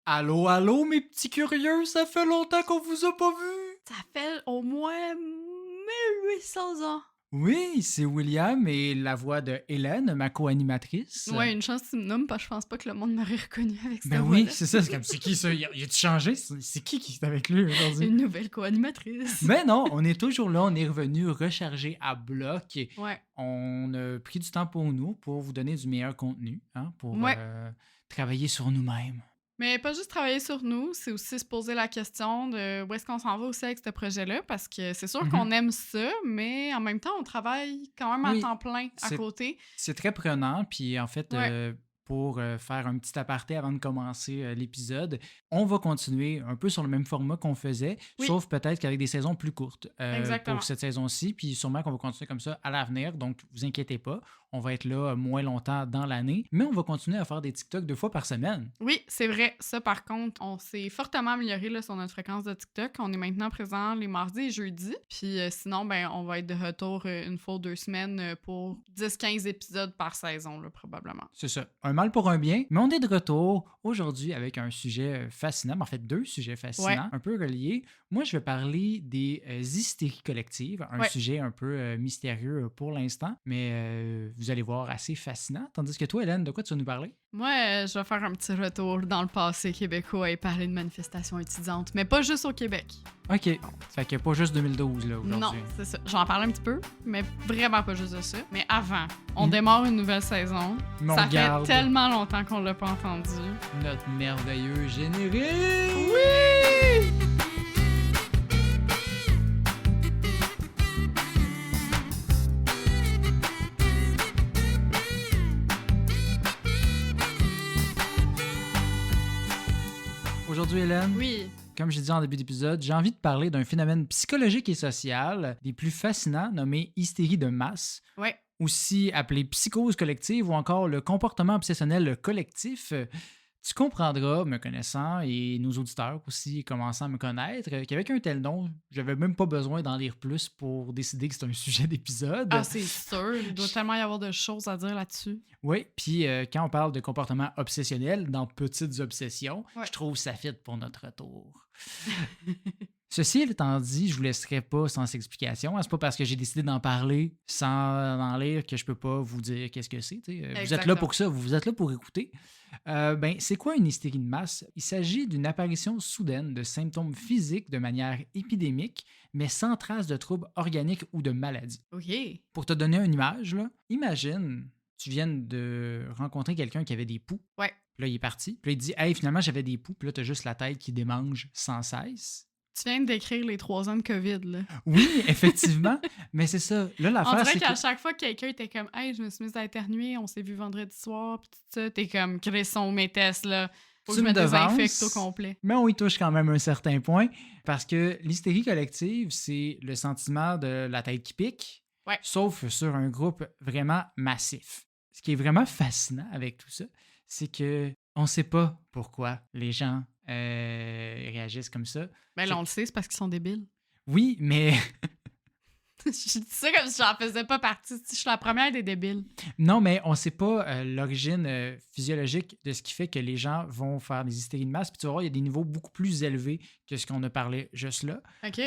Allô, allô, mes petits curieux, ça fait longtemps qu'on vous a pas vus! Ça fait au moins 1800 ans. Oui, c'est William et la voix de Hélène, ma co-animatrice. Ouais, une chance que tu me nommes, parce que je pense pas que le monde m'aurait reconnu avec cette Ben oui, voix-là. c'est ça, c'est comme, c'est qui ça? Y a-tu changé? C'est qui est avec lui aujourd'hui? Une nouvelle co-animatrice. Ben non, on est toujours là, on est revenu rechargé à bloc. Ouais. On a pris du temps pour nous, pour vous donner du meilleur contenu, hein, pour Ouais. travailler sur nous-mêmes. Mais pas juste travailler sur nous, c'est aussi se poser la question de où est-ce qu'on s'en va aussi avec ce projet-là, parce que c'est sûr qu'on Mhm. aime ça, mais en même temps, on travaille quand même à Oui, temps plein à c'est côté. C'est très prenant, puis en fait, Ouais. pour, faire un petit aparté avant de commencer, l'épisode, on va continuer un peu sur le même format qu'on faisait, Oui, sauf peut-être qu'avec des saisons plus courtes, pour exactement. cette saison-ci, puis sûrement qu'on va continuer comme ça à l'avenir, donc vous inquiétez pas, on va être là, moins longtemps dans l'année, mais on va continuer à faire des TikTok 2 fois par semaine. Oui, c'est vrai. Ça, par contre, on s'est fortement amélioré là, sur notre fréquence de TikTok. On est maintenant présent les mardis et jeudis. Puis sinon, ben, on va être de retour une fois ou 2 semaines pour 10-15 épisodes par saison, là, probablement. C'est ça, un mal pour un bien, mais on est de retour aujourd'hui avec un sujet, fascinant, en fait 2 sujets Ouais, fascinants, un peu reliés. Moi, je vais parler des, hystéries collectives, un ouais. sujet un peu, mystérieux, pour l'instant, mais vous allez voir assez fascinant. Tandis que toi, Hélène, de quoi tu vas nous parler? Moi, je vais faire un petit retour dans le passé québécois et parler de manifestations étudiantes, mais pas juste au Québec. OK, fait que pas juste 2012 là, Non, aujourd'hui. c'est ça. J'en parle un petit peu, mais vraiment pas juste de ça. Mais avant, on Mmh. démarre une nouvelle saison. Mais on Ça fait garde tellement longtemps qu'on l'a pas entendu. notre merveilleux générique! Oui! Aujourd'hui, Hélène, Oui. comme j'ai dit en début d'épisode, j'ai envie de parler d'un phénomène psychologique et social des plus fascinants nommé hystérie de masse, Ouais. aussi appelé psychose collective ou encore le comportement obsessionnel collectif. Tu comprendras, me connaissant, et nos auditeurs aussi commençant à me connaître, qu'avec un tel nom, j'avais même pas besoin d'en lire plus pour décider que c'est un sujet Ah, d'épisode. c'est sûr. Il doit tellement y avoir de choses à dire là-dessus. Oui, puis quand on parle de comportement obsessionnel dans Petites Obsessions, Ouais. je trouve ça fit pour notre retour. Ceci étant dit, je vous laisserai pas sans explication. C'est pas parce que j'ai décidé d'en parler sans en lire que je peux pas vous dire qu'est-ce que c'est. Vous êtes là Exactement. pour ça, vous êtes là pour écouter. Ben, c'est quoi une hystérie de masse? Il s'agit d'une apparition soudaine de symptômes physiques de manière épidémique, mais sans trace de troubles organiques ou de maladies. OK. Pour te donner une image, là, imagine, tu viens de rencontrer quelqu'un qui avait des poux. Ouais. Puis là, il est parti. Puis là, il dit Hey, finalement, j'avais des poux. Puis là, t'as juste la tête qui démange sans cesse. Tu viens de décrire les 3 ans de COVID, là. Oui, effectivement. Mais c'est ça. Là, On l'affaire, dirait c'est qu'à que. chaque fois que quelqu'un était comme « Hey, je me suis mise à éternuer, on s'est vu vendredi soir, pis tout ça », t'es comme « Cresson, mes tests, là. Faut que Tu je me me désinfecte au devances, complet. mais on y touche quand même un certain point. Parce que l'hystérie collective, c'est le sentiment de la tête qui pique, Ouais. sauf sur un groupe vraiment massif. Ce qui est vraiment fascinant avec tout ça, c'est que on sait pas pourquoi les gens réagissent comme ça. » Ben là, on le sait, c'est parce qu'ils sont débiles. Oui, mais Je dis ça comme si j'en faisais pas partie. Je suis la première des débiles. non, mais on sait pas l'origine physiologique de ce qui fait que les gens vont faire des hystéries de masse. Puis tu vas voir, il y a des niveaux beaucoup plus élevés que ce qu'on a parlé juste là. OK?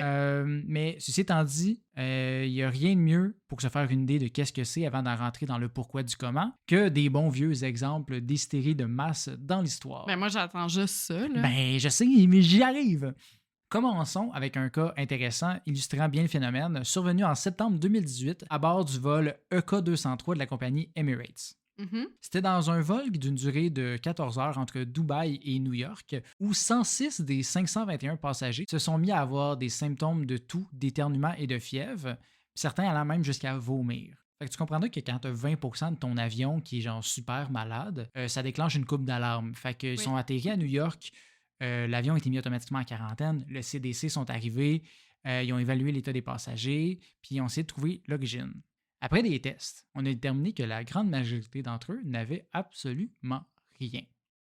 Mais ceci étant dit, il n'y a rien de mieux pour se faire une idée de qu'est-ce que c'est avant d'en rentrer dans le pourquoi du comment que des bons vieux exemples d'hystérie de masse dans l'histoire. Ben moi, j'attends juste ça, là. Ben, je sais, mais j'y arrive. Commençons avec un cas intéressant illustrant bien le phénomène, survenu en septembre 2018 à bord du vol EK203 de la compagnie Emirates. Mhm. C'était dans un vol d'une durée de 14 heures entre Dubaï et New York, où 106 des 521 passagers se sont mis à avoir des symptômes de toux, d'éternuement et de fièvre, certains allant même jusqu'à vomir. Fait que tu comprendras que quand tu as 20% de ton avion qui est genre super malade, ça déclenche une coupe d'alarme. Fait qu'ils Oui. sont atterris à New York, l'avion a été mis automatiquement en quarantaine, le CDC sont arrivés, ils ont évalué l'état des passagers, puis ils ont essayé de trouver l'origine. Après des tests, on a déterminé que la grande majorité d'entre eux n'avaient absolument rien.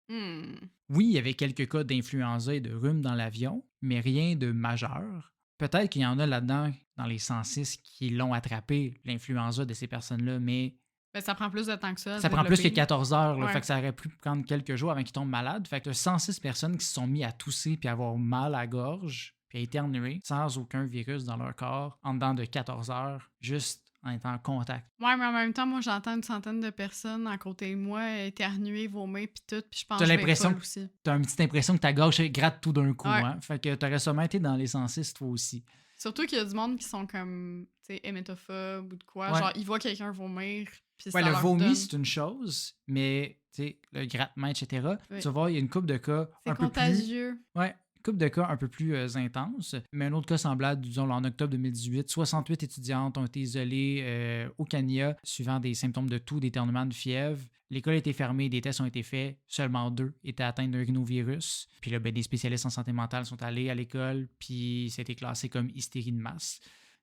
Hmm. Oui, il y avait quelques cas d'influenza et de rhume dans l'avion, mais rien de majeur. Peut-être qu'il y en a là-dedans, dans les 106, qui l'ont attrapé, l'influenza de ces personnes-là, mais Ben, ça prend plus de temps que ça. Ça prend plus que développer. 14 heures, là, Ouais. fait que ça aurait pu prendre quelques jours avant qu'ils tombent malades. Fait que 106 personnes qui se sont mis à tousser puis à avoir mal à la gorge puis à éternuer sans aucun virus dans leur corps en dedans de 14 heures, juste en étant en contact. Ouais, mais en même temps, moi, j'entends une centaine de personnes à côté de moi éternuer, vomir, puis tout, puis je pense T'as que je vais être l'impression folle aussi. T'as une petite impression que ta gorge gratte tout d'un coup, Ouais. hein? Fait que t'aurais sûrement été dans les 106, toi aussi. Surtout qu'il y a du monde qui sont comme, tu sais, hémétophobes ou de quoi. Ouais. Genre, ils voient quelqu'un vomir, puis Ouais, ça le leur vomi, donne. c'est une chose, mais tu sais, le grattement, etc. Oui. Tu vas voir, il y a une couple de cas C'est un peu plus. contagieux. Ouais, une couple de cas un peu plus intenses. Mais un autre cas semblable, disons, en octobre 2018, 68 étudiantes ont été isolées au Kenya suivant des symptômes de toux, d'éternuement, de fièvre. L'école a été fermée, des tests ont été faits. Seulement 2 étaient atteints d'un rhinovirus. Puis là, ben, des spécialistes en santé mentale sont allés à l'école, puis ça a été classé comme hystérie de masse.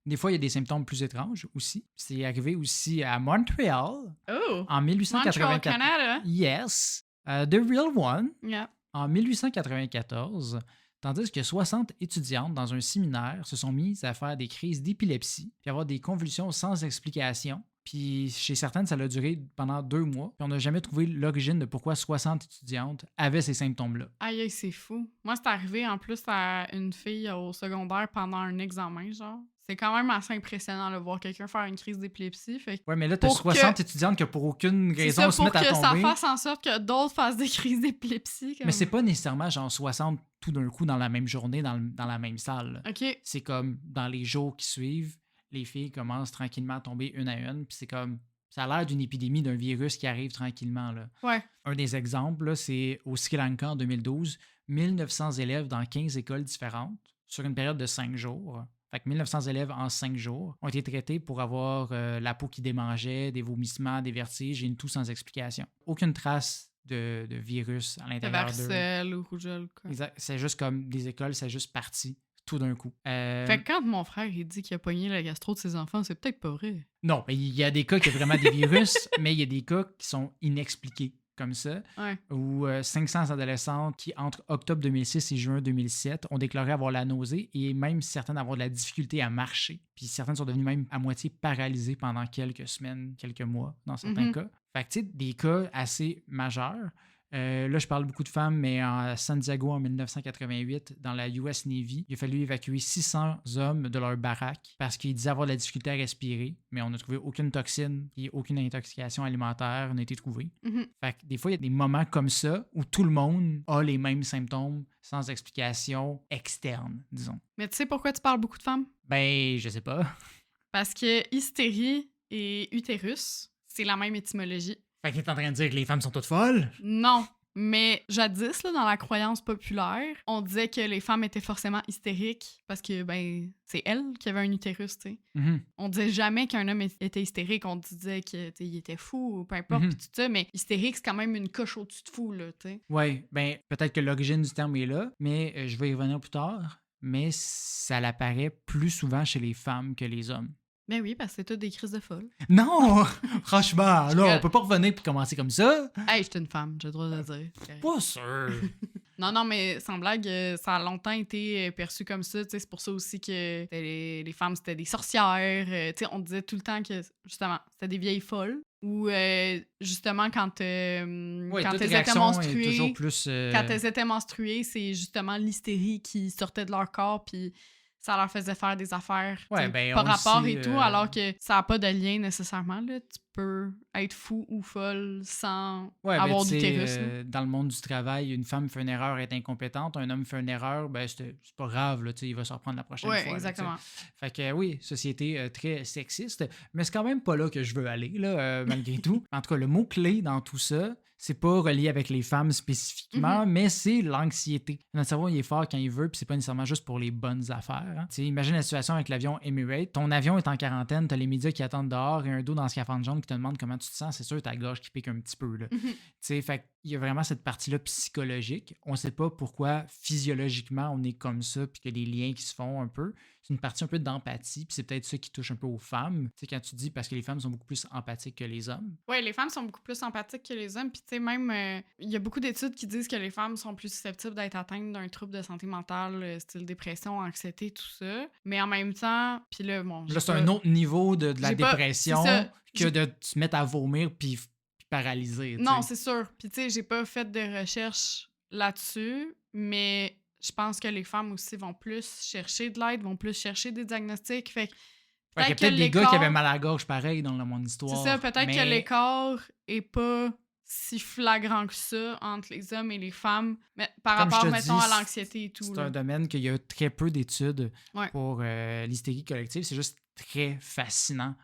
Des fois, il y a des symptômes plus étranges aussi. C'est arrivé aussi à Montréal Oh! en Montreal, 1884. Canada. Yes, The Real One, Yeah. en 1894, tandis que 60 étudiantes dans un séminaire se sont mises à faire des crises d'épilepsie puis avoir des convulsions sans explication. Puis chez certaines, ça a duré pendant 2 mois. Puis on n'a jamais trouvé l'origine de pourquoi 60 étudiantes avaient ces symptômes-là. Aïe, aïe, c'est fou. Moi, c'est arrivé en plus à une fille au secondaire pendant un examen, genre. C'est quand même assez impressionnant de voir quelqu'un faire une crise d'épilepsie. Fait que Ouais, mais là, t'as Pour 60 étudiantes qui, pour aucune c'est raison, ça se pour mettent à que ça tomber. fasse en sorte que d'autres fassent des crises d'épilepsie. Comme... Mais c'est pas nécessairement genre 60 tout d'un coup dans la même journée, dans la même salle. OK. C'est comme dans les jours qui suivent, les filles commencent tranquillement à tomber une à une. Puis c'est comme, ça a l'air d'une épidémie, d'un virus qui arrive tranquillement, là. Ouais. Un des exemples, là, c'est au Sri Lanka en 2012, 1900 élèves dans 15 écoles différentes sur une période de 5 jours. Fait que 1900 élèves en 5 jours ont été traités pour avoir la peau qui démangeait, des vomissements, des vertiges et une toux sans explication. Aucune trace de virus à De l'intérieur d'eux. varicelle ou rougeole, quoi. Exact. C'est juste comme des écoles, c'est juste parti tout d'un coup. Fait que quand mon frère il dit qu'il a pogné la gastro de ses enfants, c'est peut-être pas vrai. Non, mais il y a des cas qui ont vraiment des virus, mais il y a des cas qui sont inexpliqués comme ça, Ouais. où 500 adolescentes qui, entre octobre 2006 et juin 2007, ont déclaré avoir la nausée et même certaines avoir de la difficulté à marcher. Puis certaines sont devenues même à moitié paralysées pendant quelques semaines, quelques mois dans certains Mhm. cas. Fait que tu sais, des cas assez majeurs. Là, je parle beaucoup de femmes, mais à San Diego, en 1988, dans la US Navy, il a fallu évacuer 600 hommes de leur baraque parce qu'ils disaient avoir de la difficulté à respirer, mais on n'a trouvé aucune toxine et aucune intoxication alimentaire n'a été trouvée. Mhm. Fait que des fois, il y a des moments comme ça où tout le monde a les mêmes symptômes sans explication externe, disons. Mais tu sais pourquoi tu parles beaucoup de femmes? Ben, je sais pas. Parce que hystérie et utérus, c'est la même étymologie. Fait que t'es en train de dire que les femmes sont toutes folles? Non. Mais jadis, là, dans la croyance populaire, on disait que les femmes étaient forcément hystériques parce que, ben, c'est elles qui avaient un utérus, tu sais. Mhm. On disait jamais qu'un homme était hystérique. On disait qu'il était fou ou peu importe, Mhm. pis tout ça. Mais hystérique, c'est quand même une coche au-dessus de fou, là, tu sais. Ouais, ben, peut-être que l'origine du terme est là, mais je vais y revenir plus tard. Mais ça l'apparaît plus souvent chez les femmes que les hommes. Ben oui, parce que c'est toutes des crises de folle. Non! Franchement, Je là, on rigole. peut pas revenir puis commencer comme ça. Hey, j'étais une femme, j'ai le droit de le dire. Pas sûr. Non, mais sans blague, ça a longtemps été perçu comme ça. Tu sais, c'est pour ça aussi que les femmes, c'était des sorcières. Tu sais, on disait tout le temps que, justement, c'était des vieilles folles. Ou, justement, quand Ouais, toute elles étaient réaction est menstruées, toujours plus... quand elles étaient menstruées, c'est justement l'hystérie qui sortait de leur corps, puis ça leur faisait faire des affaires tu Ouais, sais, ben, par on le rapport sait, et tout, alors que ça n'a pas de lien nécessairement. Là. Tu peux être fou ou folle sans Ouais, ben, avoir tu sais, d'utérus. Là. dans le monde du travail, une femme fait une erreur, elle est incompétente. Un homme fait une erreur, ben, c'est pas grave, là, tu sais, il va se reprendre la prochaine Ouais, fois. là, exactement. tu sais. Fait que oui, société très sexiste, mais c'est quand même pas là que je veux aller, là, malgré tout. En tout cas, le mot-clé dans tout ça, c'est pas relié avec les femmes spécifiquement, mais c'est l'anxiété. Notre cerveau, il est fort quand il veut, puis c'est pas nécessairement juste pour les bonnes affaires. Hein. Tu sais, imagine la situation avec l'avion Emirates. Ton avion est en quarantaine, t'as les médias qui attendent dehors et un dos dans le scaphandre jaune qui te demande comment tu te sens. C'est sûr, ta gorge qui pique un petit peu, là. Tu sais, fait qu'il y a vraiment cette partie-là psychologique. On sait pas pourquoi physiologiquement on est comme ça, puis qu'il y a des liens qui se font un peu. c'est une partie un peu d'empathie, puis c'est peut-être ça qui touche un peu aux femmes. Tu sais, quand tu dis parce que les femmes sont beaucoup plus empathiques que les hommes. Oui, les femmes sont beaucoup plus empathiques que les hommes. Puis, tu sais, même, il y a beaucoup d'études qui disent que les femmes sont plus susceptibles d'être atteintes d'un trouble de santé mentale, style dépression, anxiété, tout ça. Mais en même temps, puis là, bon. Là, c'est un autre niveau de la j'ai pas- dépression c'est ça. que de se mettre à vomir puis paralyser. tu Non, sais. c'est sûr. Puis, tu sais, j'ai pas fait de recherche là-dessus, mais je pense que les femmes aussi vont plus chercher de l'aide, vont plus chercher des diagnostics. Fait que Fait qu'il y a peut-être des gars qui avaient mal à la gorge pareil dans mon histoire. c'est ça, peut-être mais... que l'écart est pas si flagrant que ça entre les hommes et les femmes, mais par Comme rapport, je te mettons, dis, à l'anxiété et tout. C'est là. un domaine qu'il y a très peu d'études Ouais. pour l'hystérie collective. C'est juste très fascinant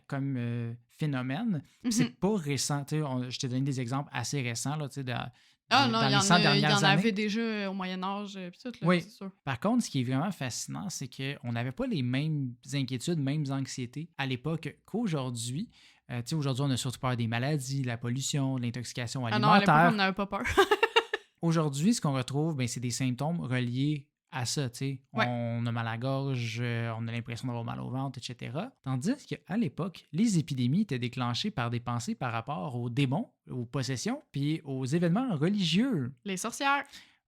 comme phénomène. Mhm. C'est pas récent. Je t'ai donné des exemples assez récents là, Ah non, dans il y les 100 en dernières avait années. déjà au Moyen-Âge, puis tout, là, Oui. c'est sûr. Par contre, ce qui est vraiment fascinant, c'est qu'on n'avait pas les mêmes inquiétudes, mêmes anxiétés à l'époque qu'aujourd'hui. Aujourd'hui, on a surtout peur des maladies, de la pollution, de l'intoxication Ah non, à l'époque, alimentaire. on n'avait pas peur. Aujourd'hui, ce qu'on retrouve, ben, c'est des symptômes reliés à ça. Ouais. On a mal à la gorge, on a l'impression d'avoir mal au ventre, etc. Tandis qu'à l'époque, les épidémies étaient déclenchées par des pensées par rapport aux démons, aux possessions, puis aux événements religieux. Les sorcières.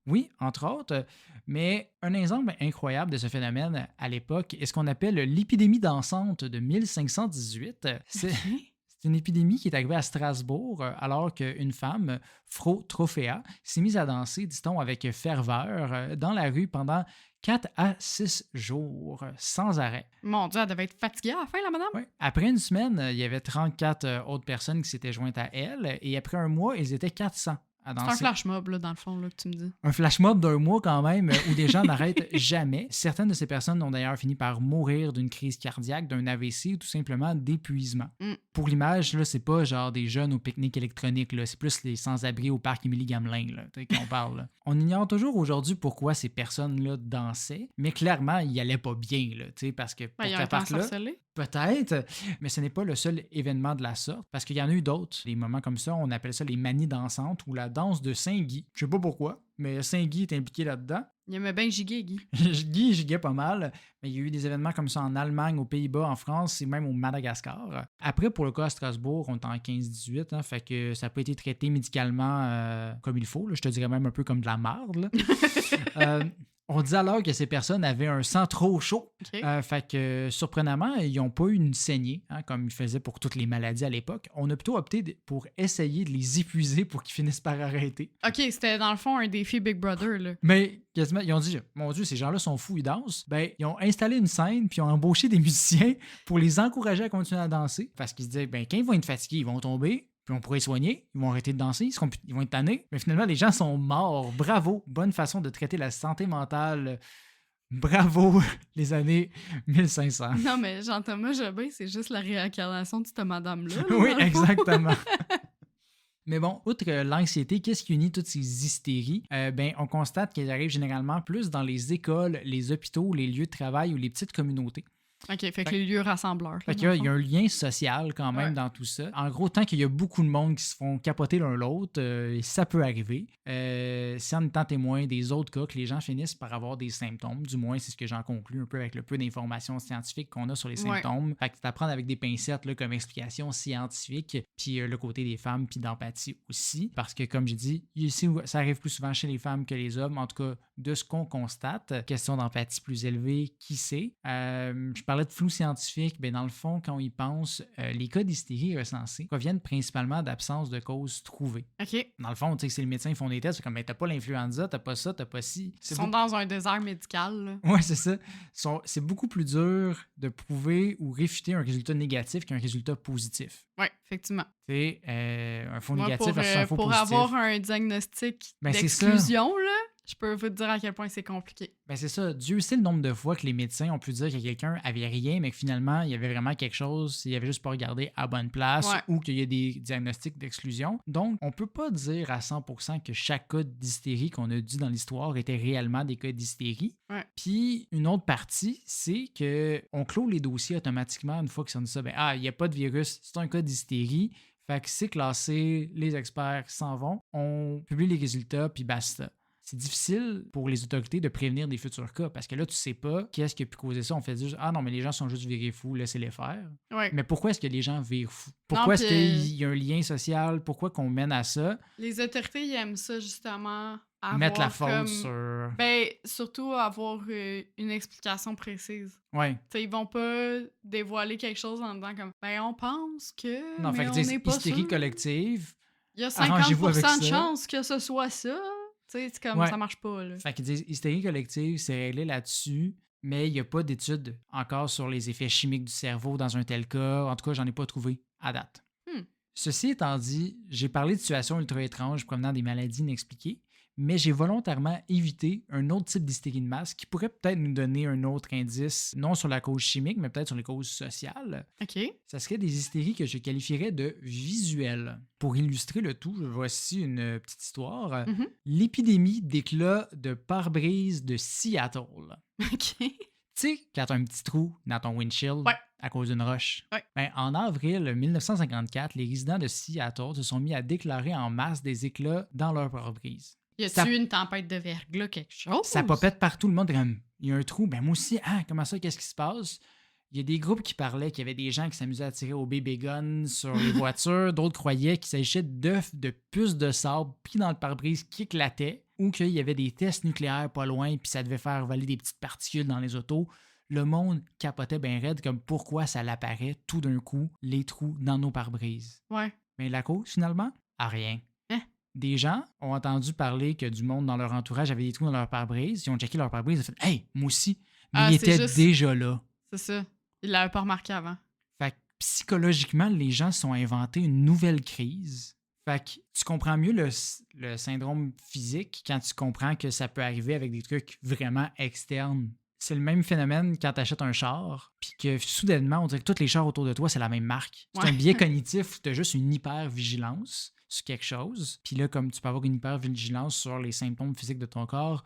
Oui, entre autres. Mais un exemple incroyable de ce phénomène à l'époque est ce qu'on appelle l'épidémie dansante de 1518. C'est une épidémie qui est arrivée à Strasbourg alors qu'une femme, Frau Trophéa, s'est mise à danser, dit-on, avec ferveur dans la rue pendant 4 à 6 jours, sans arrêt. Mon Dieu, elle devait être fatiguée à la fin, la madame. Ouais. Après une semaine, il y avait 34 autres personnes qui s'étaient jointes à elle et après un mois, ils étaient 400 à danser. C'est un flash mob, là, dans le fond, là, que tu me dis. Un flash mob d'un mois quand même où des gens n'arrêtent jamais. Certaines de ces personnes ont d'ailleurs fini par mourir d'une crise cardiaque, d'un AVC ou tout simplement d'épuisement. Pour l'image, là, c'est pas genre des jeunes au pique-nique électronique, là. C'est plus les sans-abri au parc Émilie-Gamelin qu'on parle. Là. On ignore toujours aujourd'hui pourquoi ces personnes-là dansaient, mais clairement, ils allaient pas bien, là, parce que pour Il y a un temps sorcelé. Peut-être, mais ce n'est pas le seul événement de la sorte, parce qu'il y en a eu d'autres. Des moments comme ça, on appelle ça les manies dansantes ou la danse de Saint-Guy. Je sais pas pourquoi, mais Saint-Guy est impliqué là-dedans. Il aimait bien giguer, Guy. Guy giguait pas mal, mais il y a eu des événements comme ça en Allemagne, aux Pays-Bas, en France et même au Madagascar. Après, pour le cas à Strasbourg, on est en 15-18, fait que ça n'a pas été traité médicalement comme il faut. Là. Je te dirais même un peu comme de la marde. On dit alors que ces personnes avaient un sang trop chaud. Okay. Fait que, surprenamment, ils n'ont pas eu une saignée, comme ils faisaient pour toutes les maladies à l'époque. On a plutôt opté pour essayer de les épuiser pour qu'ils finissent par arrêter. OK, c'était dans le fond un défi Big Brother, là. Mais quasiment, ils ont dit, mon Dieu, ces gens-là sont fous, ils dansent. Ben, ils ont installé une scène, puis ils ont embauché des musiciens pour les encourager à continuer à danser. Parce qu'ils se disaient, ben, quand ils vont être fatigués, ils vont tomber. Puis on pourrait les soigner, ils vont arrêter de danser, ils vont être tannés. Mais finalement, les gens sont morts. Bravo, bonne façon de traiter la santé mentale. Bravo, les années 1500. Non, mais Jean-Thomas Jobin, c'est juste la réincarnation de cette madame-là. Là, Oui, exactement. Mais bon, outre l'anxiété, qu'est-ce qui unit toutes ces hystéries? On constate qu'elles arrivent généralement plus dans les écoles, les hôpitaux, les lieux de travail ou les petites communautés. OK, fait que les lieux rassembleurs. Fait qu'il y a un lien social quand même dans tout ça. En gros, tant qu'il y a beaucoup de monde qui se font capoter l'un l'autre, ça peut arriver. C'est en étant témoin des autres cas que les gens finissent par avoir des symptômes. Du moins, c'est ce que j'en conclus un peu avec le peu d'informations scientifiques qu'on a sur les symptômes. Fait que c'est à prendre avec des pincettes là, comme explication scientifique, puis le côté des femmes, puis d'empathie aussi. Parce que, comme j'ai dit, ici, ça arrive plus souvent chez les femmes que les hommes, en tout cas de ce qu'on constate. Question d'empathie plus élevée, qui sait? Je parlais de flou scientifique, ben dans le fond, quand on y pense, les cas d'hystérie recensés proviennent principalement d'absence de cause trouvée. OK. Dans le fond, tu sais, c'est les médecins qui font des tests, c'est comme, ben, t'as pas l'influenza, t'as pas ça, t'as pas ci. Ils sont dans un désert médical. Ouais, c'est ça. C'est beaucoup plus dur de prouver ou réfuter un résultat négatif qu'un résultat positif. Oui, effectivement. Tu sais, un faux négatif versus un faux pour positif. avoir un diagnostic Ben, d'exclusion, là, je peux vous dire à quel point c'est compliqué. Ben c'est ça. Dieu sait le nombre de fois que les médecins ont pu dire que quelqu'un avait rien, mais que finalement, il y avait vraiment quelque chose, il avait juste pas regardé à bonne place ou qu'il y a des diagnostics d'exclusion. Donc, on peut pas dire à 100% que chaque cas d'hystérie qu'on a dit dans l'histoire était réellement des cas d'hystérie. Ouais. Puis, une autre partie, c'est qu'on clôt les dossiers automatiquement une fois que ça dit ça. Ben, il n'y a pas de virus, c'est un cas d'hystérie. Fait que c'est classé, les experts s'en vont, on publie les résultats, puis basta. c'est difficile pour les autorités de prévenir des futurs cas parce que là, tu sais pas qu'est-ce qui a pu causer ça. On fait juste, ah non, mais les gens sont juste virés fous, laissez-les faire. Ouais. Mais pourquoi est-ce que les gens virent fous? Non, Pourquoi est-ce puis qu'il y a un lien social? Pourquoi qu'on mène à ça? les autorités, ils aiment ça, justement, Mettre la avoir faute comme... sur... Ben, surtout avoir une explication précise. Ouais. T'sais, ils vont pas dévoiler quelque chose en disant comme, ben, on pense que, Non, fait mais que on dire n'est pas sûr. hystérie collective, Il y a arrangez-vous avec 50% de ça. chance que ce soit ça. Tu sais, c'est comme, Ouais. ça marche pas, là. Fait qu'ils disent hystérie collective, c'est réglé là-dessus, mais il n'y a pas d'études encore sur les effets chimiques du cerveau dans un tel cas. En tout cas, j'en ai pas trouvé à date. Hmm. Ceci étant dit, j'ai parlé de situations ultra étranges provenant des maladies inexpliquées, mais j'ai volontairement évité un autre type d'hystérie de masse qui pourrait peut-être nous donner un autre indice, non sur la cause chimique, mais peut-être sur les causes sociales. OK. Ça serait des hystéries que je qualifierais de visuelles. Pour illustrer le tout, voici une petite histoire. Mhm. L'épidémie d'éclat de pare-brise de Seattle. OK. Tu sais, quand t'as un petit trou dans ton windshield Ouais. à cause d'une roche. Ouais. Ben, en avril 1954, les résidents de Seattle se sont mis à déclarer en masse des éclats dans leur pare-brise. Y Ça- a-tu une tempête de verglas, quelque chose? Ça popette partout, le monde est comme, il y a un trou, ben moi aussi, ah, comment ça, qu'est-ce qui se passe? Il y a des groupes qui parlaient qu'il y avait des gens qui s'amusaient à tirer au baby gun sur les voitures, d'autres croyaient qu'il s'agissait d'œufs de puces de sable pris dans le pare-brise qui éclataient, ou qu'il y avait des tests nucléaires pas loin, puis ça devait faire voler des petites particules dans les autos. Le monde capotait bien raide comme pourquoi ça l'apparaît tout d'un coup, les trous dans nos pare-brises. Ouais. Mais la cause, finalement, à rien. Hein? Des gens ont entendu parler que du monde dans leur entourage avait des trous dans leur pare-brise. Ils ont checké leur pare-brise et ont fait « Hey, moi aussi! » Mais Ah, il c'est était juste- déjà là. C'est ça. Il l'avait pas remarqué avant. Fait que psychologiquement, les gens se sont inventés une nouvelle crise. Fait que tu comprends mieux le syndrome physique quand tu comprends que ça peut arriver avec des trucs vraiment externes. C'est le même phénomène quand tu achètes un char, puis que soudainement, on dirait que tous les chars autour de toi, c'est la même marque. C'est Ouais. un biais cognitif, tu as juste une hyper-vigilance sur quelque chose. Puis là, comme tu peux avoir une hyper-vigilance sur les symptômes physiques de ton corps,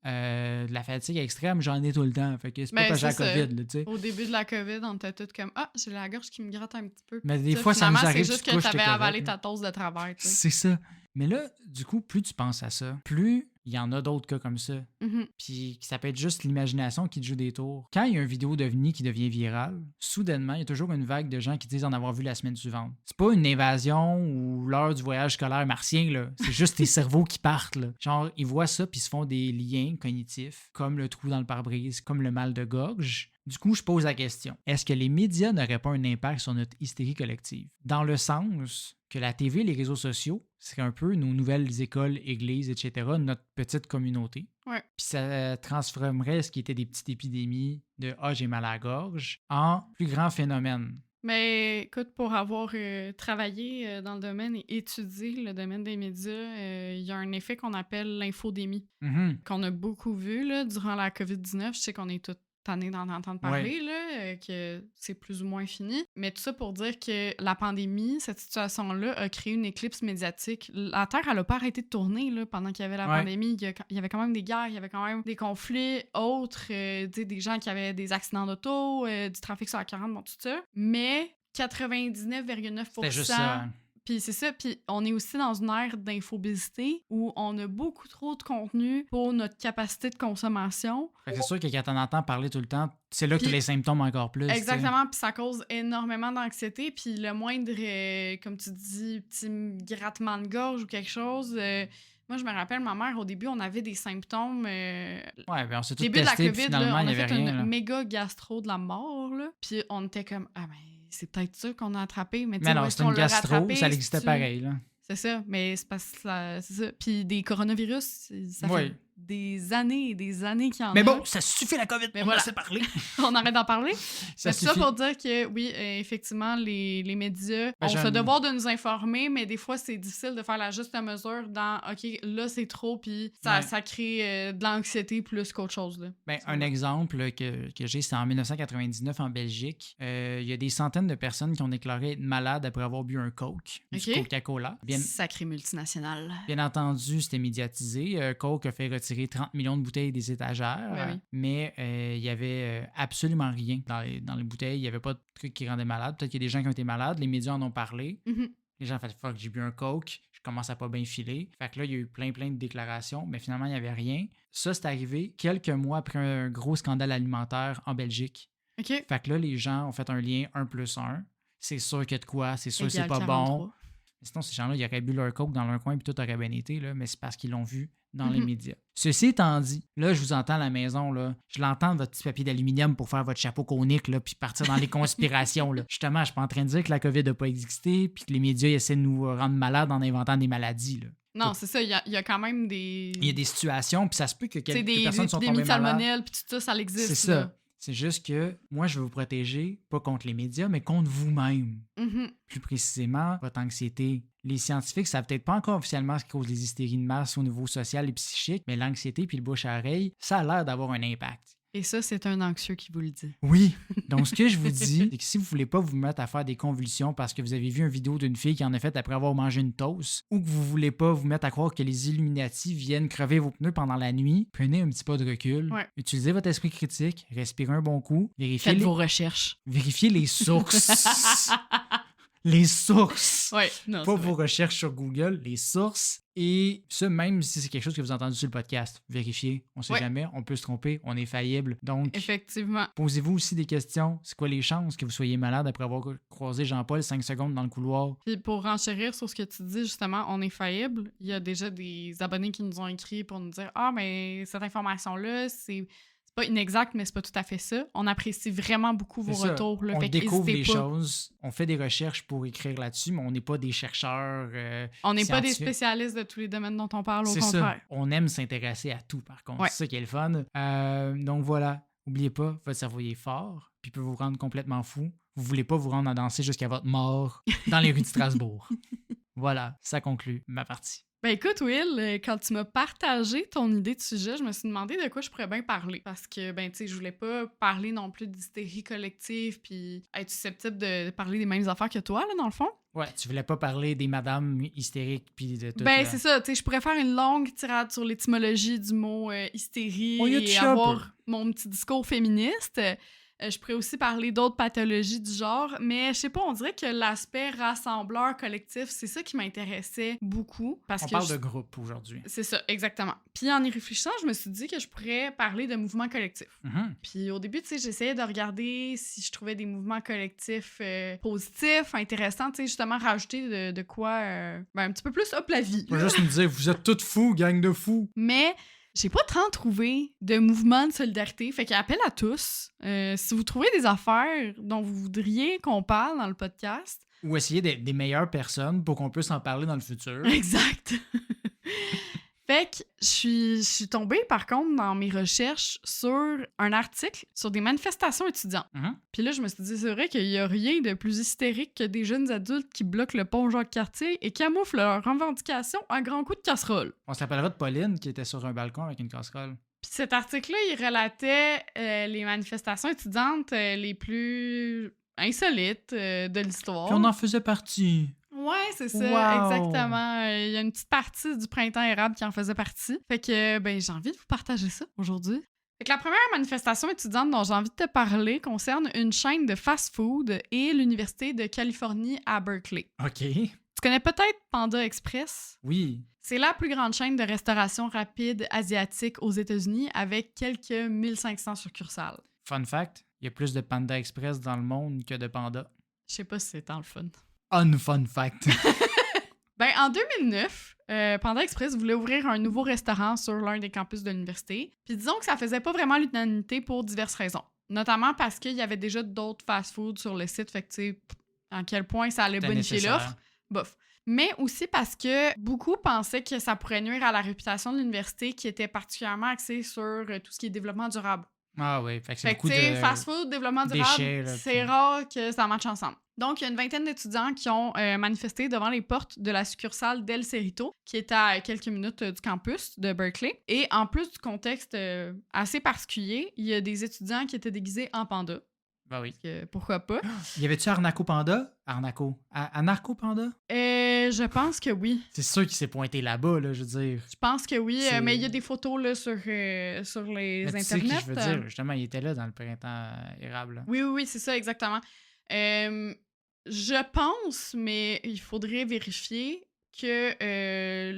de la fatigue extrême, j'en ai tout le temps. Fait que c'est pas Ben, parce que j'ai la c'est ça. COVID, là, tu sais. Au début de la COVID, on était tous comme, ah, j'ai la gorge qui me gratte un petit peu. Mais des Puis fois, ça nous finalement, arrive, c'est juste tu que couches, t'es t'avais correct, avalé là. ta toast de travers, tu sais. C'est ça. Mais là, du coup, plus tu penses à ça, plus il y en a d'autres cas comme ça. Mhm. Puis ça peut être juste l'imagination qui te joue des tours. Quand il y a une vidéo d'OVNI qui devient virale, soudainement, il y a toujours une vague de gens qui disent en avoir vu la semaine suivante. C'est pas une invasion ou l'heure du voyage scolaire martien, là. C'est juste tes cerveaux qui partent, là. Genre, ils voient ça puis ils se font des liens cognitifs, comme le trou dans le pare-brise, comme le mal de gorge. Du coup, je pose la question. Est-ce que les médias n'auraient pas un impact sur notre hystérie collective? Dans le sens que la TV et les réseaux sociaux, c'est un peu nos nouvelles écoles, églises, etc., notre petite communauté. Ouais. Puis ça transformerait ce qui était des petites épidémies de « Ah, j'ai mal à la gorge » en plus grand phénomène. Mais écoute, pour avoir travaillé dans le domaine et étudié le domaine des médias, il y a un effet qu'on appelle l'infodémie, Mhm. qu'on a beaucoup vu là, durant la COVID-19. Je sais qu'on est tous tannés d'en entendre parler, là, que c'est plus ou moins fini. Mais tout ça pour dire que la pandémie, cette situation-là, a créé une éclipse médiatique. La Terre, elle n'a pas arrêté de tourner là, pendant qu'il y avait la Ouais. pandémie. Il y avait quand même des guerres, il y avait quand même des conflits autres, tu sais, des gens qui avaient des accidents d'auto, du trafic sur la 40, bon, tout ça. Mais 99,9%. C'était juste ça. Hein. Puis c'est ça, puis on est aussi dans une ère d'infobésité où on a beaucoup trop de contenu pour notre capacité de consommation. Fait que c'est sûr que quand t'en entends parler tout le temps, c'est là que Puis- t'as les symptômes encore plus. tu sais. Exactement, puis ça cause énormément d'anxiété, puis le moindre, comme tu dis, petit grattement de gorge ou quelque chose. Moi, je me rappelle, ma mère, au début, on avait des symptômes. Ouais, puis on s'est tous Début de la testés, puis COVID, finalement, là, il on n'y a avait fait rien. une là. méga gastro de la mort, là. Puis on était comme, ah ben, c'est peut-être ça qu'on a attrapé, mais tu Mais sais, où non, est-ce c'est qu'on une l'a gastro, rattrapé, ça existait c'est-tu- pareil. Là. C'est ça, mais c'est parce que c'est ça. Puis des coronavirus, ça Oui. fait des années et des années qu'il y en Mais a. bon, ça suffit la COVID, Mais on voilà. en sait parler. On arrête d'en parler. Ça Mais tout ça suffit. pour dire que, oui, effectivement, les médias Ben, ont ce j'aime- devoir de nous informer, mais des fois, c'est difficile de faire la juste mesure dans « OK, là, c'est trop », puis ça, Ouais. ça crée de l'anxiété plus qu'autre chose. Là. Ben, Ça un va. exemple que j'ai, c'est en 1999 en Belgique. Il y a des centaines de personnes qui ont déclaré être malades après avoir bu un Coke, du Ok. Coca-Cola. Sacrée multinationale. Bien entendu, c'était médiatisé. Coke a fait retirer 30 millions de bouteilles des étagères, Ben oui. mais il y avait absolument rien dans les bouteilles. Il n'y avait pas de truc qui rendait malade. Peut-être qu'il y a des gens qui ont été malades. Les médias en ont parlé. Mhm. Les gens ont fait « Fuck, j'ai bu un Coke. Je commence à pas bien filer. Fait que là, il y a eu plein de déclarations, mais finalement, il n'y avait rien. Ça, c'est arrivé quelques mois après un gros scandale alimentaire en Belgique. OK. Fait que là, les gens ont fait un lien 1+1. C'est sûr qu'il y a de quoi, c'est sûr que c'est Égal pas 43. bon. Mais sinon, ces gens-là, ils auraient bu leur coke dans leur coin puis tout aurait bien été, là, mais c'est parce qu'ils l'ont vu dans les médias. Ceci étant dit, là, je vous entends à la maison, là, je l'entends votre petit papier d'aluminium pour faire votre chapeau conique, là, puis partir dans les conspirations. Là. Justement, je suis pas en train de dire que la COVID n'a pas existé puis que les médias essaient de nous rendre malades en inventant des maladies. Là. Non, c'est ça, il y a quand même des... Il y a des situations, puis ça se peut que quelques des personnes sont épidémies tombées de malades. salmonelle, puis tout ça existe. C'est ça. Là. C'est juste que moi, je veux vous protéger, pas contre les médias, mais contre vous-même. Plus précisément, votre anxiété. Les scientifiques savent peut-être pas encore officiellement ce qui cause les hystéries de masse au niveau social et psychique, mais l'anxiété puis le bouche à oreille, ça a l'air d'avoir un impact. Et ça, c'est un anxieux qui vous le dit. Oui. Donc, ce que je vous dis, c'est que si vous voulez pas vous mettre à faire des convulsions parce que vous avez vu une vidéo d'une fille qui en a fait après avoir mangé une toast, ou que vous voulez pas vous mettre à croire que les Illuminati viennent crever vos pneus pendant la nuit, prenez un petit pas de recul, utilisez votre esprit critique, respirez un bon coup, faites vos recherches. Vérifiez les sources. Les sources. Ouais, non, pas vos recherches sur Google, les sources. Et ça, même si c'est quelque chose que vous entendez sur le podcast, vérifiez. On sait jamais, on peut se tromper, on est faillible. Donc, effectivement. Posez-vous aussi des questions. C'est quoi les chances que vous soyez malade après avoir croisé Jean-Paul 5 secondes dans le couloir? Puis pour renchérir sur ce que tu dis, justement, on est faillible. Il y a déjà des abonnés qui nous ont écrit pour nous dire « Ah, mais cette information-là, c'est pas inexact, mais c'est pas tout à fait ça. » On apprécie vraiment beaucoup vos retours. Là, on fait découvre les pas. choses, on fait des recherches pour écrire là-dessus, mais on n'est pas des chercheurs on n'est pas des spécialistes de tous les domaines dont on parle, au contraire. Ça. On aime s'intéresser à tout, par contre. C'est ça qui est le fun. Donc voilà, n'oubliez pas, votre cerveau est fort, puis peut vous rendre complètement fou. Vous voulez pas vous rendre à danser jusqu'à votre mort dans les rues de Strasbourg. Voilà, ça conclut ma partie. Ben écoute, Will, quand tu m'as partagé ton idée de sujet, je me suis demandé de quoi je pourrais bien parler. Parce que, ben, tu sais, je voulais pas parler non plus d'hystérie collective puis être susceptible de parler des mêmes affaires que toi, là, dans le fond. Ouais, tu voulais pas parler des madames hystériques puis de tout. Ben, c'est ça, tu sais, je pourrais faire une longue tirade sur l'étymologie du mot hystérie et avoir mon petit discours féministe. Je pourrais aussi parler d'autres pathologies du genre, mais je sais pas, on dirait que l'aspect rassembleur collectif, c'est ça qui m'intéressait beaucoup. On parle de groupe aujourd'hui. C'est ça, exactement. Puis en y réfléchissant, je me suis dit que je pourrais parler de mouvements collectifs. Puis au début, tu sais, j'essayais de regarder si je trouvais des mouvements collectifs positifs, intéressants, tu sais, justement rajouter de quoi un petit peu plus up la vie. Faut juste me dire, vous êtes toutes fous, gang de fous. Mais j'ai pas tant trouvé de mouvement de solidarité, fait qu'appel à tous. Si vous trouvez des affaires dont vous voudriez qu'on parle dans le podcast. Ou essayer des meilleures personnes pour qu'on puisse en parler dans le futur. Exact. Fait que je suis tombée, par contre, dans mes recherches sur un article sur des manifestations étudiantes. Puis là, je me suis dit, c'est vrai qu'il y a rien de plus hystérique que des jeunes adultes qui bloquent le pont Jacques-Cartier et camouflent leurs revendications à grands coups de casserole. On s'appellera de Pauline qui était sur un balcon avec une casserole. Puis cet article-là, il relatait les manifestations étudiantes les plus insolites de l'histoire. Puis on en faisait partie. Ouais, c'est ça, exactement. Il y a une petite partie du printemps érable qui en faisait partie. Fait que, ben, j'ai envie de vous partager ça aujourd'hui. Fait que la première manifestation étudiante dont j'ai envie de te parler concerne une chaîne de fast-food et l'Université de Californie à Berkeley. OK. Tu connais peut-être Panda Express? Oui. C'est la plus grande chaîne de restauration rapide asiatique aux États-Unis avec quelques 1500 succursales. Fun fact, il y a plus de Panda Express dans le monde que de Panda. Je sais pas si c'est tant le fun. Unfun fact. Ben, en 2009, Panda Express voulait ouvrir un nouveau restaurant sur l'un des campus de l'université. Puis disons que ça faisait pas vraiment l'unanimité pour diverses raisons. Notamment parce qu'il y avait déjà d'autres fast-foods sur le site, fait que tu sais, à quel point ça allait bonifier l'offre. Bof. Mais aussi parce que beaucoup pensaient que ça pourrait nuire à la réputation de l'université qui était particulièrement axée sur tout ce qui est développement durable. Ah oui, fait que c'est fait beaucoup que, de fast-food, développement durable, déchets, là, c'est rare que ça matche ensemble. Donc, il y a une vingtaine d'étudiants qui ont manifesté devant les portes de la succursale d'El Cerrito, qui est à quelques minutes du campus de Berkeley. Et en plus du contexte assez particulier, il y a des étudiants qui étaient déguisés en panda. Ben oui. Pourquoi pas? Y avait-tu Arnaco Panda? Anarco Panda? Je pense que oui. C'est sûr qu'il s'est pointé là-bas, là, je veux dire. Je pense que oui, mais il y a des photos là, sur les mais internets. Tu sais qui je veux dire, justement, il était là dans le printemps érable. Là. Oui, c'est ça, exactement. Je pense, mais il faudrait vérifier, que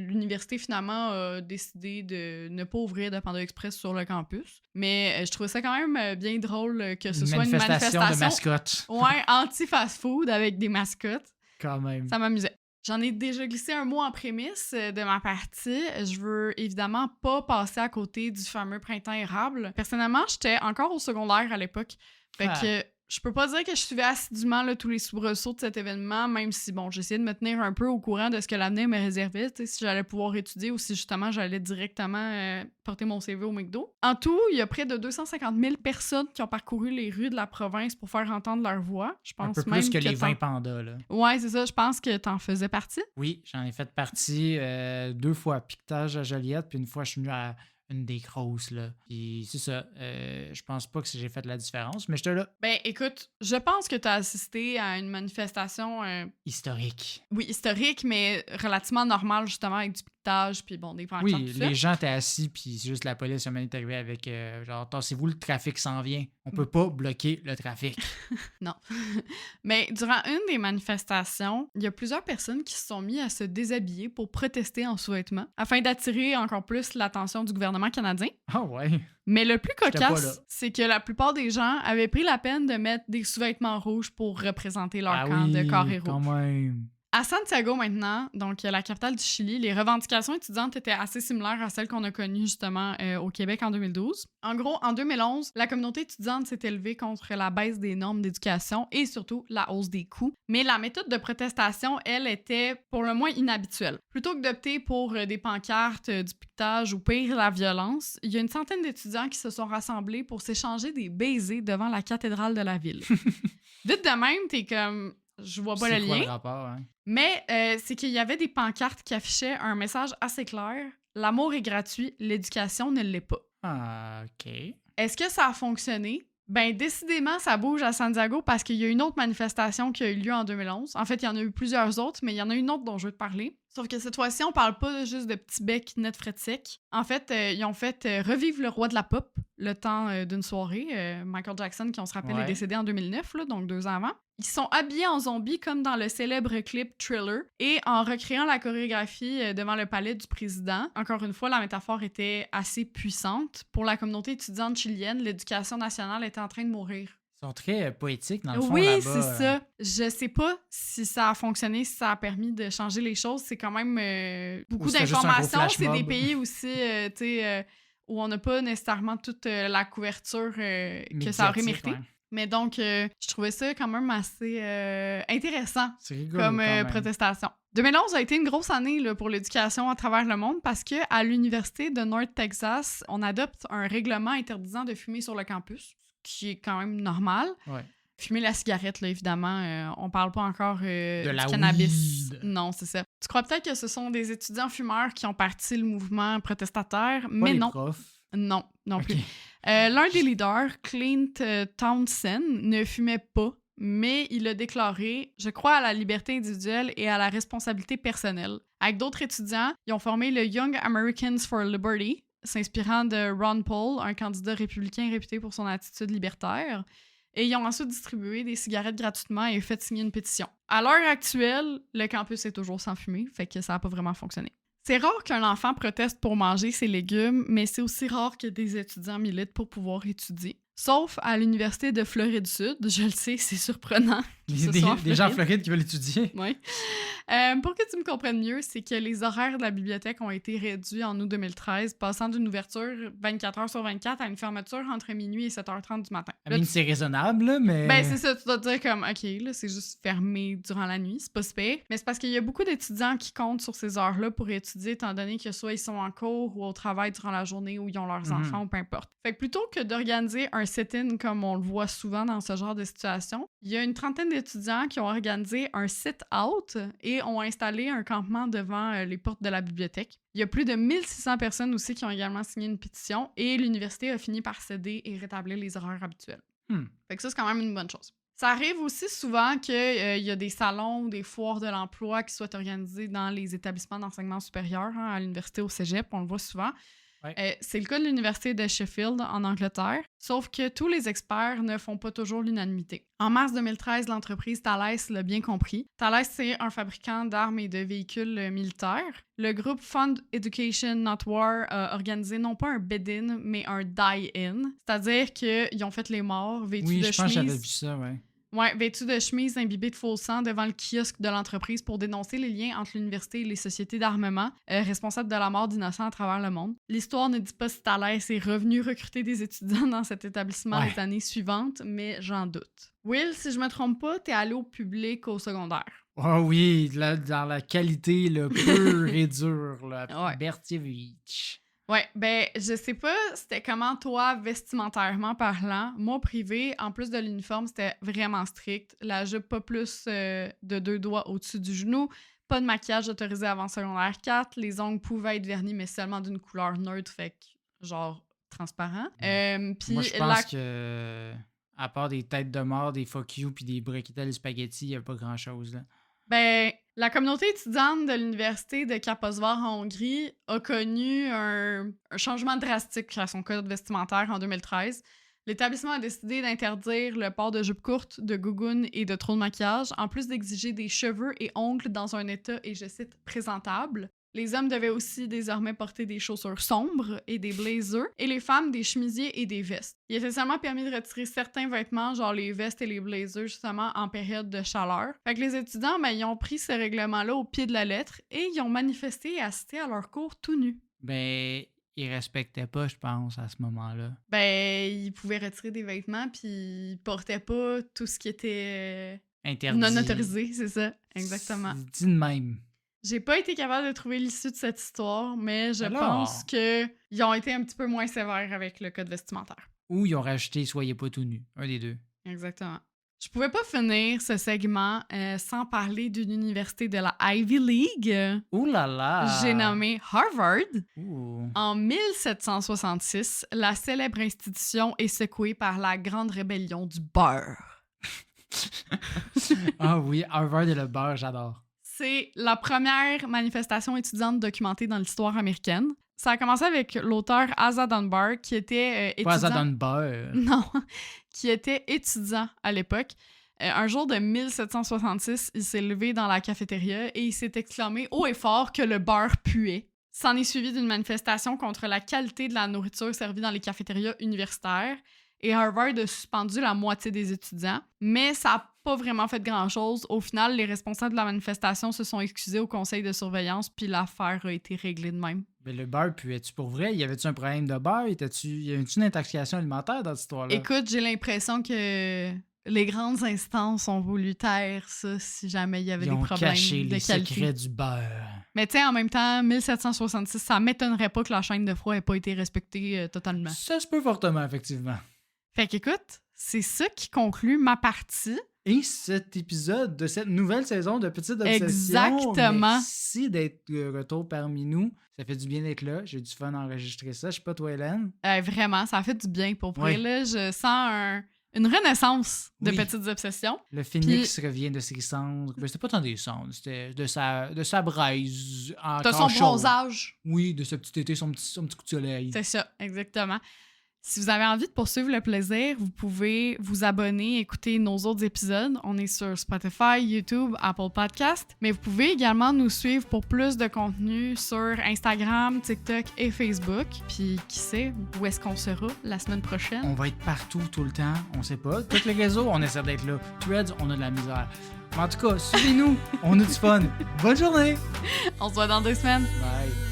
l'université, finalement, a décidé de ne pas ouvrir de Panda Express sur le campus. Mais je trouvais ça quand même bien drôle que ce soit une manifestation de mascotte. Ouais, anti-fast-food avec des mascottes. Quand même. Ça m'amusait. J'en ai déjà glissé un mot en prémisse de ma partie. Je veux évidemment pas passer à côté du fameux printemps érable. Personnellement, j'étais encore au secondaire à l'époque. Fait que je peux pas dire que je suivais assidûment là, tous les soubresauts de cet événement, même si, bon, j'essayais de me tenir un peu au courant de ce que l'avenir me réservait, si j'allais pouvoir étudier ou si, justement, j'allais directement porter mon CV au McDo. En tout, il y a près de 250 000 personnes qui ont parcouru les rues de la province pour faire entendre leur voix. Je pense un peu même plus que les 20 pandas, là. Ouais, c'est ça. Je pense que t'en faisais partie. Oui, j'en ai fait partie 2 fois. Piquetage à Joliette, puis une fois, je suis venu à une des grosses, là. Puis c'est ça. Je pense pas que j'ai fait la différence, mais j'étais là. Ben, écoute, je pense que t'as assisté à une manifestation... historique. Oui, historique, mais relativement normale, justement, avec du piquetage, puis bon, des pancartes, Oui, tout ça. les gens étaient assis, puis c'est juste la police est arrivée avec genre, tassez-vous, le trafic s'en vient. On peut pas bloquer le trafic. Non. Mais durant une des manifestations, il y a plusieurs personnes qui se sont mis à se déshabiller pour protester en sous-vêtements, afin d'attirer encore plus l'attention du gouvernement canadien. Ah ouais. Mais le plus pas là. cocasse, c'est que la plupart des gens avaient pris la peine de mettre des sous-vêtements rouges pour représenter leur camp de carré rouge. Quand même. À Santiago, maintenant, donc la capitale du Chili, les revendications étudiantes étaient assez similaires à celles qu'on a connues justement au Québec en 2012. En gros, en 2011, la communauté étudiante s'est élevée contre la baisse des normes d'éducation et surtout la hausse des coûts. Mais la méthode de protestation, elle, était pour le moins inhabituelle. Plutôt que d'opter pour des pancartes, du piquetage ou pire, la violence, il y a une centaine d'étudiants qui se sont rassemblés pour s'échanger des baisers devant la cathédrale de la ville. Vite de même, t'es comme... Je vois pas le lien. Le rapport, hein? Mais c'est qu'il y avait des pancartes qui affichaient un message assez clair. L'amour est gratuit, l'éducation ne l'est pas. Ah, OK. Est-ce que ça a fonctionné? Ben, décidément, ça bouge à Santiago parce qu'il y a une autre manifestation qui a eu lieu en 2011. En fait, il y en a eu plusieurs autres, mais il y en a une autre dont je veux te parler. Sauf que cette fois-ci, on parle pas juste de petits becs net frais de sec. En fait, ils ont fait revivre le roi de la pop le temps d'une soirée. Michael Jackson, qui on se rappelle est décédé en 2009, là, donc 2 ans avant. Ils sont habillés en zombies comme dans le célèbre clip Thriller et en recréant la chorégraphie devant le palais du président. Encore une fois, la métaphore était assez puissante. Pour la communauté étudiante chilienne, l'éducation nationale était en train de mourir. Ils sont très poétiques dans le fond. Oui, là-bas. c'est ça. Je sais pas si ça a fonctionné, si ça a permis de changer les choses. C'est quand même beaucoup d'informations. C'est des pays aussi, tu sais, où on n'a pas nécessairement toute la couverture que ça aurait mérité. Ouais. Mais donc, je trouvais ça quand même assez intéressant comme protestation. 2011 a été une grosse année là, pour l'éducation à travers le monde parce qu'à l'université de North Texas, on adopte un règlement interdisant de fumer sur le campus, qui est quand même normal. Ouais. Fumer la cigarette, là, évidemment, on parle pas encore de du la cannabis. weed. Non, c'est ça. Tu crois peut-être que ce sont des étudiants fumeurs qui ont parti le mouvement protestataire, mais les non. Profs. Non, non plus. L'un des leaders, Clint Townsend, ne fumait pas, mais il a déclaré « Je crois à la liberté individuelle et à la responsabilité personnelle ». Avec d'autres étudiants, ils ont formé le Young Americans for Liberty, s'inspirant de Ron Paul, un candidat républicain réputé pour son attitude libertaire. Et ils ont ensuite distribué des cigarettes gratuitement et fait signer une pétition. À l'heure actuelle, le campus est toujours sans fumée, fait que ça n'a pas vraiment fonctionné. C'est rare qu'un enfant proteste pour manger ses légumes, mais c'est aussi rare que des étudiants militent pour pouvoir étudier. Sauf à l'Université de Floride-Sud. Je le sais, c'est surprenant. Des gens en Floride qui veulent étudier. Oui. Pour que tu me comprennes mieux, c'est que les horaires de la bibliothèque ont été réduits en août 2013, passant d'une ouverture 24 heures sur 24 à une fermeture entre minuit et 7h30 du matin. Là, c'est raisonnable, là, mais... Ben, c'est ça, tu dois te dire comme, OK, là, c'est juste fermé durant la nuit, c'est pas super. Mais c'est parce qu'il y a beaucoup d'étudiants qui comptent sur ces heures-là pour étudier, étant donné que soit ils sont en cours ou au travail durant la journée ou ils ont leurs enfants ou peu importe. Fait que plutôt que d'organiser un sit-in comme on le voit souvent dans ce genre de situation, il y a une trentaine d'étudiants qui ont organisé un sit-out et ont installé un campement devant les portes de la bibliothèque. Il y a plus de 1600 personnes aussi qui ont également signé une pétition et l'université a fini par céder et rétablir les horaires habituels. Fait que ça, c'est quand même une bonne chose. Ça arrive aussi souvent qu'il y a des salons ou des foires de l'emploi qui soient organisés dans les établissements d'enseignement supérieur, à l'université, au cégep, on le voit souvent. Ouais. C'est le cas de l'Université de Sheffield en Angleterre, sauf que tous les experts ne font pas toujours l'unanimité. En mars 2013, l'entreprise Thales l'a bien compris. Thales, c'est un fabricant d'armes et de véhicules militaires. Le groupe Fund Education Not War a organisé non pas un bed-in, mais un die-in, c'est-à-dire qu'ils ont fait les morts vêtus Oui, de je pense que j'avais chemises. vu ça, ouais. Ouais, vêtus de chemises imbibées de faux sang devant le kiosque de l'entreprise pour dénoncer les liens entre l'université et les sociétés d'armement responsables de la mort d'innocents à travers le monde. L'histoire ne dit pas si Thales est revenu recruter des étudiants dans cet établissement les années suivantes, mais j'en doute. Will, si je me trompe pas, t'es allé au public au secondaire. Oh oui, là, dans la qualité là, pure et dure, là, Ouais. Bertievich. Ouais, ben, je sais pas c'était comment, toi, vestimentairement parlant. Moi, privé, en plus de l'uniforme, c'était vraiment strict. La jupe pas plus de 2 doigts au-dessus du genou. Pas de maquillage autorisé avant secondaire 4. Les ongles pouvaient être vernis, mais seulement d'une couleur neutre, fait que, genre, transparent. Puis Moi, je pense que, à part des têtes de mort, des fuck you puis des briquettes et spaghettis, il n'y a pas grand-chose, là. Ben, la communauté étudiante de l'université de Kaposvár en Hongrie a connu un changement drastique à son code vestimentaire en 2013. L'établissement a décidé d'interdire le port de jupes courtes, de gougounes et de trop de maquillage, en plus d'exiger des cheveux et ongles dans un état, et je cite, présentable. Les hommes devaient aussi désormais porter des chaussures sombres et des blazers, et les femmes des chemisiers et des vestes. Il était seulement permis de retirer certains vêtements, genre les vestes et les blazers, justement, en période de chaleur. Fait que les étudiants, ben, ils ont pris ce règlement-là au pied de la lettre et ils ont manifesté et assisté à leur cours tout nus. Ben, ils respectaient pas, je pense, à ce moment-là. Ben, ils pouvaient retirer des vêtements, puis ils portaient pas tout ce qui était Interdit. non autorisé, c'est ça, exactement. C'est dit de même. J'ai pas été capable de trouver l'issue de cette histoire, mais je Alors? pense qu'ils ont été un petit peu moins sévères avec le code vestimentaire. Ou ils ont rajouté « Soyez pas tout nus », un des deux. Exactement. Je pouvais pas finir ce segment sans parler d'une université de la Ivy League. Ouh là là! J'ai nommé Harvard. Ouh. En 1766, la célèbre institution est secouée par la grande rébellion du beurre. Ah oui, Harvard et le beurre, j'adore. C'est la première manifestation étudiante documentée dans l'histoire américaine. Ça a commencé avec l'auteur Asa Dunbar, qui était étudiant... Pas ça dans le beurre. Non, qui était étudiant à l'époque. Un jour de 1766, il s'est levé dans la cafétéria et il s'est exclamé haut et fort que le beurre puait. S'en est suivi d'une manifestation contre la qualité de la nourriture servie dans les cafétérias universitaires. Et Harvard a suspendu la moitié des étudiants, mais ça n'a pas vraiment fait grand-chose. Au final, les responsables de la manifestation se sont excusés au conseil de surveillance, puis l'affaire a été réglée de même. Mais le beurre puait-tu pour vrai? Y avait-tu un problème de beurre? Y avait-tu une intoxication alimentaire dans cette histoire-là? Écoute, j'ai l'impression que les grandes instances ont voulu taire ça si jamais il y avait des problèmes caché de les qualité. secrets du beurre. Mais tu sais, en même temps, 1766, ça m'étonnerait pas que la chaîne de froid ait pas été respectée totalement. Ça se peut fortement, effectivement. Fait qu'écoute, c'est ça qui conclut ma partie. Et cet épisode de cette nouvelle saison de Petite Obsession. Exactement. Merci d'être de retour parmi nous. Ça fait du bien d'être là. J'ai eu du fun à enregistrer ça. Je sais pas toi, Hélène. Vraiment, ça a fait du bien pour vrai. Oui. Là, je sens une renaissance de Oui. Petites Obsessions. Le phénix revient de ses cendres. Ben, c'était pas tant des cendres, c'était de sa braise. T'as son bronzage. Oui, de ce petit été, son petit coup de soleil. C'est ça, exactement. Si vous avez envie de poursuivre le plaisir, vous pouvez vous abonner, écouter nos autres épisodes. On est sur Spotify, YouTube, Apple Podcast. Mais vous pouvez également nous suivre pour plus de contenu sur Instagram, TikTok et Facebook. Puis qui sait où est-ce qu'on sera la semaine prochaine? On va être partout tout le temps, on sait pas. Tous les réseaux, on essaie d'être là. Threads, on a de la misère. Mais en tout cas, suivez-nous, on a du fun. Bonne journée! On se voit dans 2 semaines. Bye.